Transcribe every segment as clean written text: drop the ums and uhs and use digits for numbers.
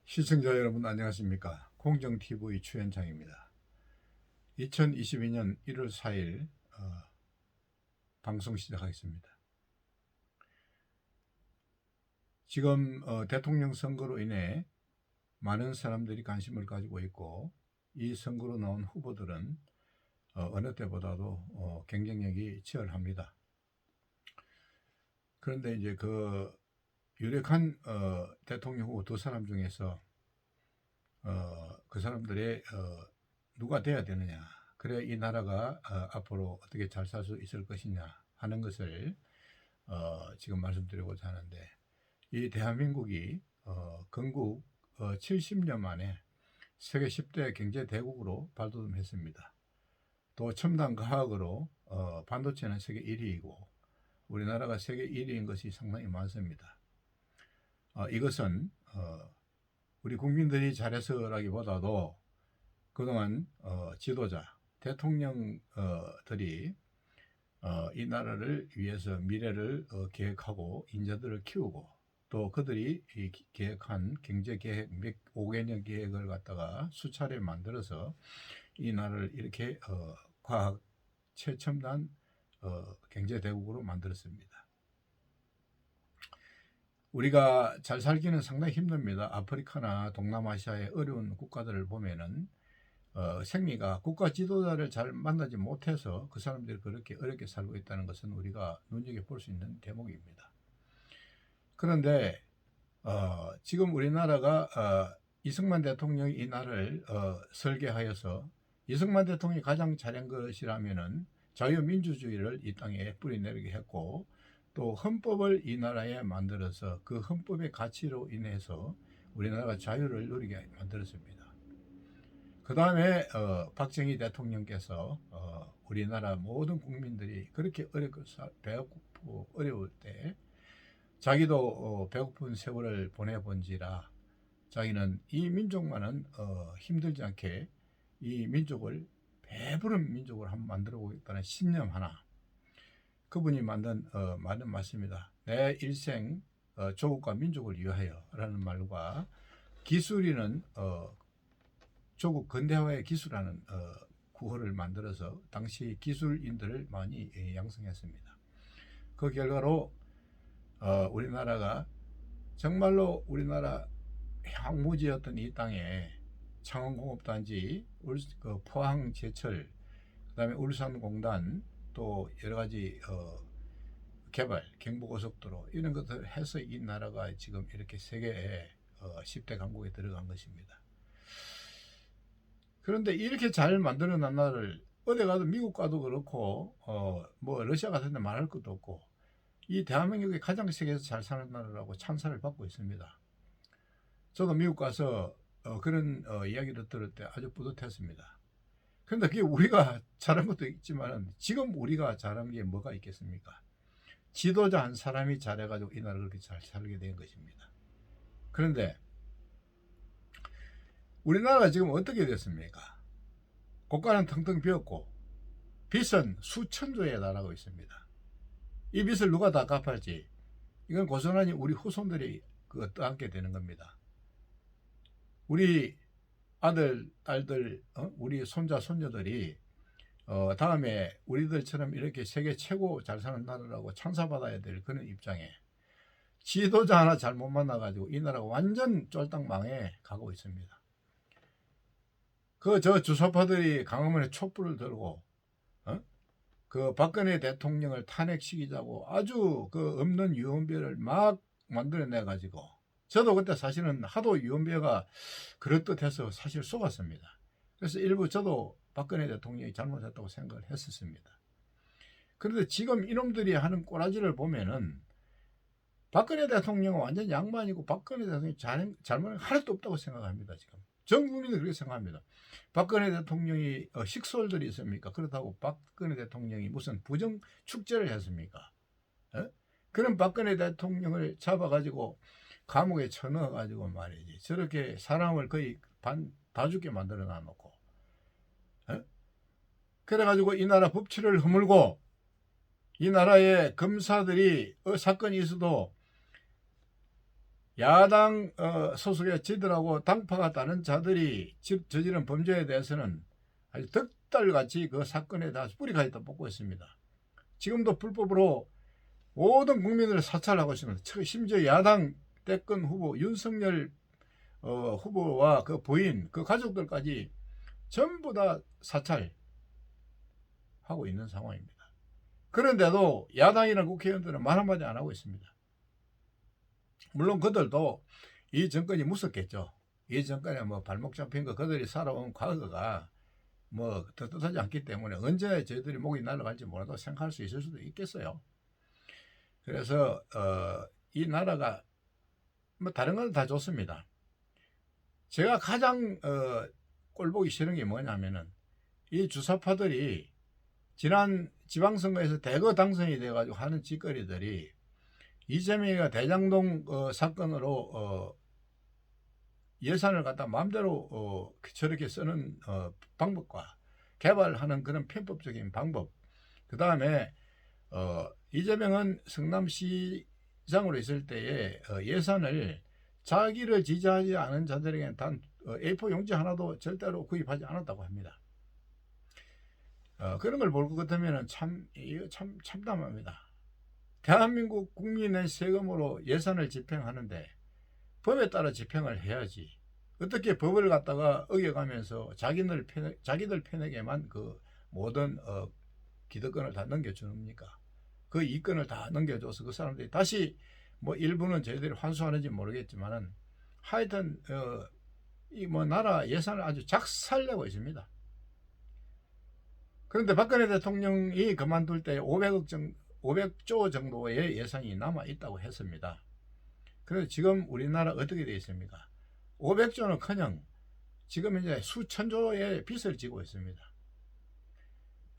시청자 여러분 안녕하십니까? 공정TV 최현창입니다. 2022년 1월 4일 방송 시작하겠습니다. 지금 대통령 선거로 인해 많은 사람들이 관심을 가지고 있고, 이 선거로 나온 후보들은 어느 때보다도 경쟁력이 치열합니다. 그런데 이제 그 유력한 대통령 후보 두 사람 중에서 그 사람들의 누가 돼야 되느냐, 그래 이 나라가 앞으로 어떻게 잘 살 수 있을 것이냐 하는 것을 지금 말씀드리고자 하는데, 이 대한민국이 건국 70년 만에 세계 10대 경제 대국으로 발돋움했습니다. 또 첨단 과학으로 반도체는 세계 1위이고 우리나라가 세계 1위인 것이 상당히 많습니다. 이것은 우리 국민들이 잘해서라기보다도 그동안 지도자, 대통령들이 이 나라를 위해서 미래를 계획하고 인재들을 키우고, 또 그들이 계획한 경제계획 5개년 계획을 갖다가 수차례 만들어서 이 나라를 이렇게 과학 최첨단 경제대국으로 만들었습니다. 우리가 잘 살기는 상당히 힘듭니다. 아프리카나 동남아시아의 어려운 국가들을 보면은 생리가 국가 지도자를 잘 만나지 못해서 그 사람들이 그렇게 어렵게 살고 있다는 것은 우리가 눈여겨볼 수 있는 대목입니다. 그런데 지금 우리나라가 이승만 대통령이 이 나라를 설계하여서, 이승만 대통령이 가장 잘한 것이라면은 자유민주주의를 이 땅에 뿌리내리게 했고, 또 헌법을 이 나라에 만들어서 그 헌법의 가치로 인해서 우리나라가 자유를 누리게 만들었습니다. 그 다음에 박정희 대통령께서 우리나라 모든 국민들이 그렇게 배고프고 어려울 때 자기도 배고픈 세월을 보내본지라 자기는 이 민족만은 힘들지 않게 이 민족을 배부른 민족을 한번 만들어 보겠다는 신념 하나, 그분이 만든 말은 맞습니다. 내 일생 조국과 민족을 위하여 라는 말과 기술이는 조국 근대화의 기술하는 구호를 만들어서 당시 기술인들을 많이 양성했습니다. 그 결과로 우리나라가 정말로 우리나라 향무지였던 이 땅에 창원공업단지, 포항제철, 그 다음에 울산공단, 또 여러가지 개발, 경부고속도로 이런 것들을 해서 이 나라가 지금 이렇게 세계의 10대 강국에 들어간 것입니다. 그런데 이렇게 잘 만들어 놨 나라를 어디 가도, 미국 가도 그렇고 뭐 러시아 같은 데 말할 것도 없고, 이 대한민국이 가장 세계에서 잘 사는 나라라고 찬사를 받고 있습니다. 저도 미국 가서 그런 이야기를 들을 때 아주 뿌듯했습니다. 그런데 그게 우리가 잘한 것도 있지만 지금 우리가 잘한 게 뭐가 있겠습니까? 지도자 한 사람이 잘해가지고 이 나라를 그렇게 잘 살게 된 것입니다. 그런데 우리나라가 지금 어떻게 됐습니까? 국가는 텅텅 비었고 빚은 수천조에 달하고 있습니다. 이 빚을 누가 다 갚을지, 이건 고스란히 우리 후손들이 떠안게 되는 겁니다. 우리 아들, 딸들, 우리 손자, 손녀들이 다음에 우리들처럼 이렇게 세계 최고 잘 사는 나라라고 찬사받아야 될 그런 입장에 지도자 하나 잘못 만나가지고 이 나라가 완전 쫄딱 망해 가고 있습니다. 저 주사파들이 강화문에 촛불을 들고 그 박근혜 대통령을 탄핵시키자고 아주 그 없는 유언비어를 막 만들어내 가지고, 저도 그때 사실은 하도 유언비어가 그럴듯해서 사실 속았습니다. 그래서 일부 저도 박근혜 대통령이 잘못했다고 생각을 했었습니다. 그런데 지금 이놈들이 하는 꼬라지를 보면은 박근혜 대통령은 완전 양반이고 박근혜 대통령이 잘못은 하나도 없다고 생각합니다. 지금 전 국민이 그렇게 생각합니다. 박근혜 대통령이 식솔들이 있습니까? 그렇다고 박근혜 대통령이 무슨 부정 축제를 했습니까? 그런 박근혜 대통령을 잡아가지고 감옥에 쳐넣어가지고 말이지, 저렇게 사람을 거의 다 죽게 만들어 놔놓고, 그래가지고 이 나라 법치를 허물고, 이 나라의 검사들이 사건이 있어도 야당 소속의 지들하고 당파가 다른 자들이 저지른 범죄에 대해서는 아주 덕달같이 그 사건에 다 뿌리까지 다 뽑고 있습니다. 지금도 불법으로 모든 국민을 사찰하고 있습니다. 심지어 야당 대권 후보 윤석열 후보와 그 부인, 그 가족들까지 전부 다 사찰하고 있는 상황입니다. 그런데도 야당이나 국회의원들은 말 한마디 안 하고 있습니다. 물론 그들도 이 정권이 무섭겠죠. 이 정권에 뭐 발목 잡힌 거 그들이 살아온 과거가 뭐 떳떳하지 않기 때문에 언제 저희들이 목이 날아갈지 몰라도 생각할 수 있을 수도 있겠어요. 그래서 이 나라가 뭐 다른 건 다 좋습니다. 제가 가장 꼴보기 싫은 게 뭐냐면은 이 주사파들이 지난 지방선거에서 대거 당선이 돼가지고 하는 짓거리들이 이재명이가 대장동 사건으로 예산을 갖다 마음대로 저렇게 쓰는 방법과 개발하는 그런 편법적인 방법, 그 다음에 이재명은 성남시장으로 있을 때에 예산을 자기를 지지하지 않은 자들에게는 단 A4 용지 하나도 절대로 구입하지 않았다고 합니다. 그런 걸 볼 것 같으면 이거 참 참담합니다. 대한민국 국민의 세금으로 예산을 집행하는데 법에 따라 집행을 해야지. 어떻게 법을 갖다가 어겨가면서 자기들 편에게만 그 모든 기득권을 다 넘겨주니까 그 이권을 다 넘겨줘서 그 사람들이 다시 뭐 일부는 저희들이 환수하는지 모르겠지만은 하여튼 이 뭐 나라 예산을 아주 작살내고 있습니다. 그런데 박근혜 대통령이 그만둘 때 500조 정도의 예산이 남아 있다고 했습니다. 그래서 지금 우리나라 어떻게 되어 있습니까? 500조는커녕 지금 이제 수천조의 빚을 지고 있습니다.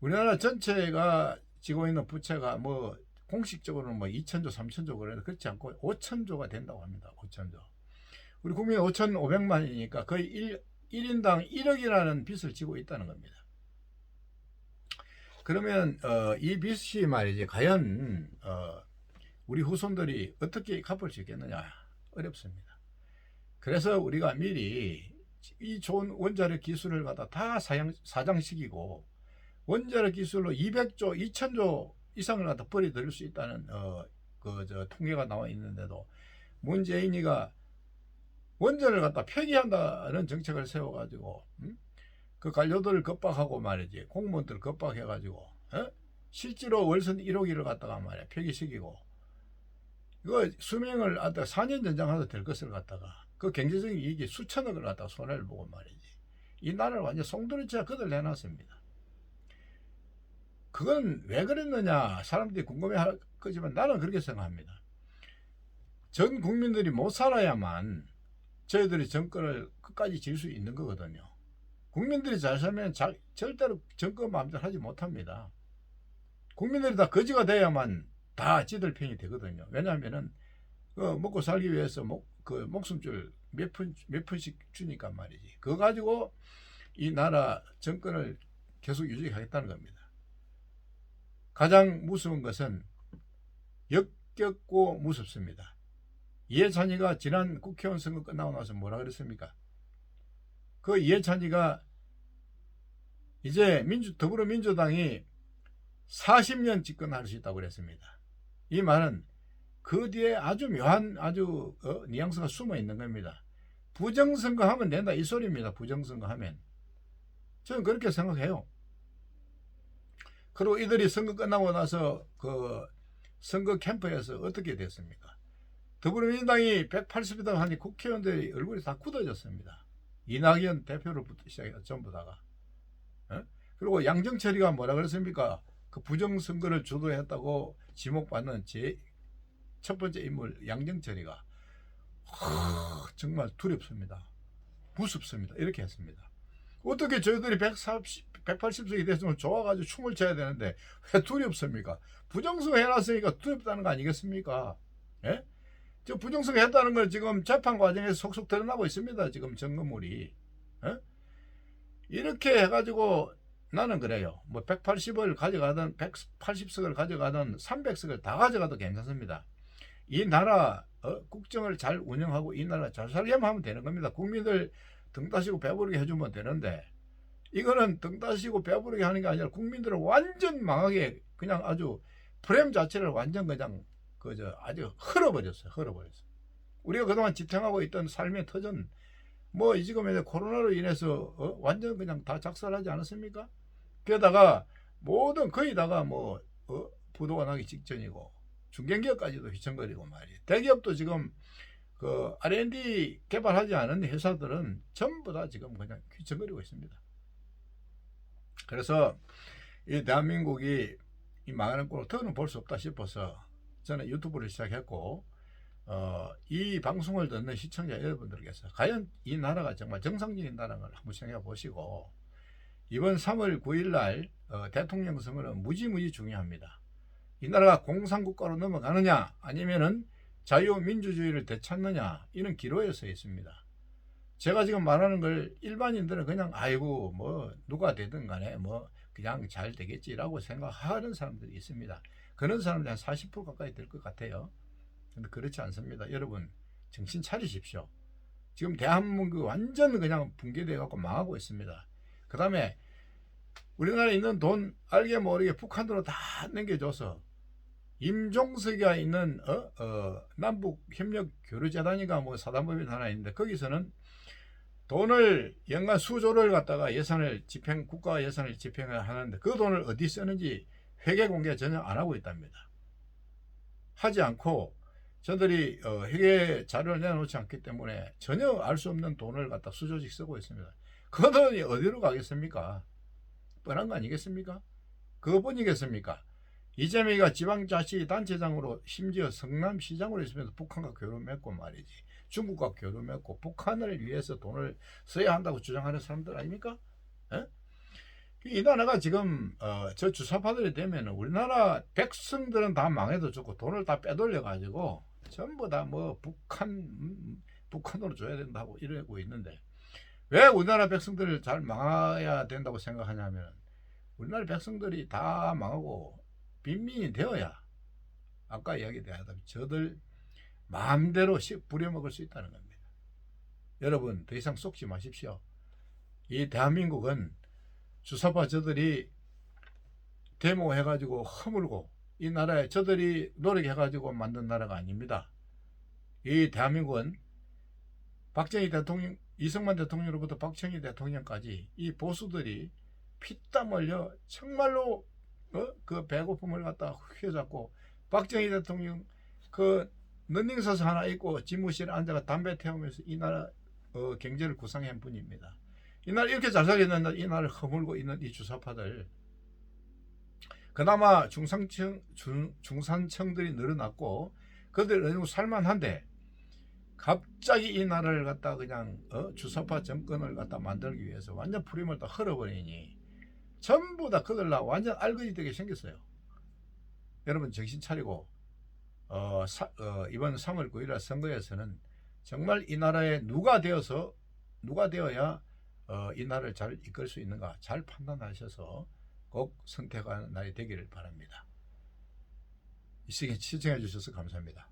우리나라 전체가 지고 있는 부채가 뭐 공식적으로는 뭐 2천조, 3천조 그래도 그렇지 않고 5천조가 된다고 합니다. 5천조. 우리 국민 5,500만이니까 거의 1인당 1억이라는 빚을 지고 있다는 겁니다. 그러면 이 빚이 말이지 과연 우리 후손들이 어떻게 갚을 수 있겠느냐? 어렵습니다. 그래서 우리가 미리 이 좋은 원자력 기술을 갖다 다 사장시키고 원자력 기술로 200조, 2000조 이상을 갖다 벌이들일 수 있다는 통계가 나와 있는데도 문재인이가 원전을 갖다 폐기한다는 정책을 세워가지고 그 관료들을 겁박하고 말이지 공무원들을 겁박해가지고 실제로 월선 1호기를 갖다가 말이야 폐기시키고 이거 수명을 갖다가 4년 연장해도 될 것을 갖다가 그 경제적인 이익이 수천억을 갖다가 손해를 보고 말이지 이 나라를 완전 송두리째 그들 내놨습니다. 그건 왜 그랬느냐 사람들이 궁금해할 거지만 나는 그렇게 생각합니다. 전 국민들이 못 살아야만 저희들이 정권을 끝까지 질 수 있는 거거든요. 국민들이 잘 살면 절대로 정권 마음대로 하지 못합니다. 국민들이 다 거지가 돼야만 다 지들 편이 되거든요. 왜냐하면은 먹고 살기 위해서 목숨줄 몇 푼씩 주니까 말이지. 그거 가지고 이 나라 정권을 계속 유지하겠다는 겁니다. 가장 무서운 것은 역겹고 무섭습니다. 이해찬이가 지난 국회의원 선거 끝나고 나서 뭐라 그랬습니까? 그 이해찬이가 이제 더불어민주당이 40년 집권할 수 있다고 그랬습니다. 이 말은 그 뒤에 아주 묘한 뉘앙스가 숨어 있는 겁니다. 부정선거 하면 된다 이 소리입니다. 부정선거 하면. 저는 그렇게 생각해요. 그리고 이들이 선거 끝나고 나서 그 선거 캠프에서 어떻게 됐습니까? 더불어민주당이 180이다 하니 국회의원들이 얼굴이 다 굳어졌습니다. 이낙연 대표로부터 시작해서 전부 다가. 그리고 양정철이가 뭐라 그랬습니까? 그 부정선거를 주도했다고 지목받는 첫 번째 인물 양정철이가 정말 두렵습니다. 무섭습니다. 이렇게 했습니다. 어떻게 저희들이 180석이 됐으면 좋아가지고 춤을 춰야 되는데 왜 두렵습니까? 부정선거 해놨으니까 두렵다는 거 아니겠습니까? 예? 저 부정선거 했다는 걸 지금 재판 과정에서 속속 드러나고 있습니다. 지금 증거물이. 예? 이렇게 해가지고 나는 그래요. 뭐 180을 가져가든 180석을 가져가든 300석을 다 가져가도 괜찮습니다. 이 나라 국정을 잘 운영하고 이 나라 잘 살려면 하면 되는 겁니다. 국민들 등 따시고 배부르게 해주면 되는데 이거는 등 따시고 배부르게 하는 게 아니라 국민들을 완전 망하게 그냥 아주 프레임 자체를 완전 그냥 그저 아주 흘어버렸어요. 우리가 그동안 지탱하고 있던 삶의 터전 뭐 지금 이제 코로나로 인해서 완전 그냥 다 작살하지 않았습니까? 게다가 모든 거의 다가 뭐 부도가 나기 직전이고 중견기업까지도 휘청거리고 말이에요. 대기업도 지금 그 R&D 개발하지 않은 회사들은 전부 다 지금 그냥 휘청거리고 있습니다. 그래서 이 대한민국이 이 망하는 꼴을 더는 볼 수 없다 싶어서 저는 유튜브를 시작했고 이 방송을 듣는 시청자 여러분들께서 과연 이 나라가 정말 정상적인 나라를 한번 생각해 보시고 이번 3월 9일 날 대통령 선거는 무지무지 중요합니다. 이 나라가 공산국가로 넘어가느냐 아니면은 자유민주주의를 되찾느냐 이런 기로에 서 있습니다. 제가 지금 말하는 걸 일반인들은 그냥 아이고 뭐 누가 되든 간에 뭐 그냥 잘 되겠지라고 생각하는 사람들이 있습니다. 그런 사람들이 한 40% 가까이 될 것 같아요. 근데 그렇지 않습니다. 여러분 정신 차리십시오. 지금 대한민국 완전 그냥 붕괴되어 갖고 망하고 있습니다. 그 다음에 우리나라에 있는 돈 알게 모르게 북한으로 다 넘겨줘서 임종석이가 있는 남북협력교류재단이가 뭐 사단법인 하나 있는데 거기서는 돈을 연간 수조를 갖다가 국가 예산을 집행을 하는데 그 돈을 어디 쓰는지 회계 공개 전혀 안 하고 있답니다. 하지 않고 저들이 회계 자료를 내놓지 않기 때문에 전혀 알 수 없는 돈을 갖다 수조씩 쓰고 있습니다. 그 돈이 어디로 가겠습니까? 뻔한 거 아니겠습니까? 그거뿐이겠습니까? 이재명이가 지방자치단체장으로 심지어 성남시장으로 있으면서 북한과 교류 맺고 말이지. 중국과 교류 맺고 북한을 위해서 돈을 써야 한다고 주장하는 사람들 아닙니까? 에? 이 나라가 지금 저 주사파들이 되면 우리나라 백성들은 다 망해도 좋고 돈을 다 빼돌려 가지고 전부 다 뭐 북한으로 줘야 된다고 이러고 있는데 왜 우리나라 백성들을 잘 망해야 된다고 생각하냐면 우리나라 백성들이 다 망하고 빈민이 되어야 아까 이야기했다시피 저들 마음대로 부려먹을 수 있다는 겁니다. 여러분 더 이상 속지 마십시오. 이 대한민국은 주사파 저들이 데모해가지고 허물고 이 나라에 저들이 노력해가지고 만든 나라가 아닙니다. 이 대한민국은 박정희 대통령, 이승만 대통령으로부터 박정희 대통령까지 이 보수들이 피땀 흘려 정말로 그 배고픔을 갖다 휘어잡고 박정희 대통령 그 런닝서스 하나 입고 집무실에 앉아가 담배 태우면서 이 나라 경제를 구상한 분입니다. 이 나라 이렇게 잘 살겠는데 이 나라를 허물고 있는 이 주사파들 그나마 중산층들이 늘어났고 그들 어느 정도 살만한데 갑자기 이 나라를 갖다 그냥 주사파 정권을 갖다 만들기 위해서 완전 프림을 다 흘어버리니 전부 다 그들라 완전 알거지 되게 생겼어요. 여러분 정신 차리고 이번 3월 9일 선거에서는 정말 이 나라에 누가 되어야 이 나라를 잘 이끌 수 있는가 잘 판단하셔서 꼭 선택하는 날이 되기를 바랍니다. 이 시간에 시청해 주셔서 감사합니다.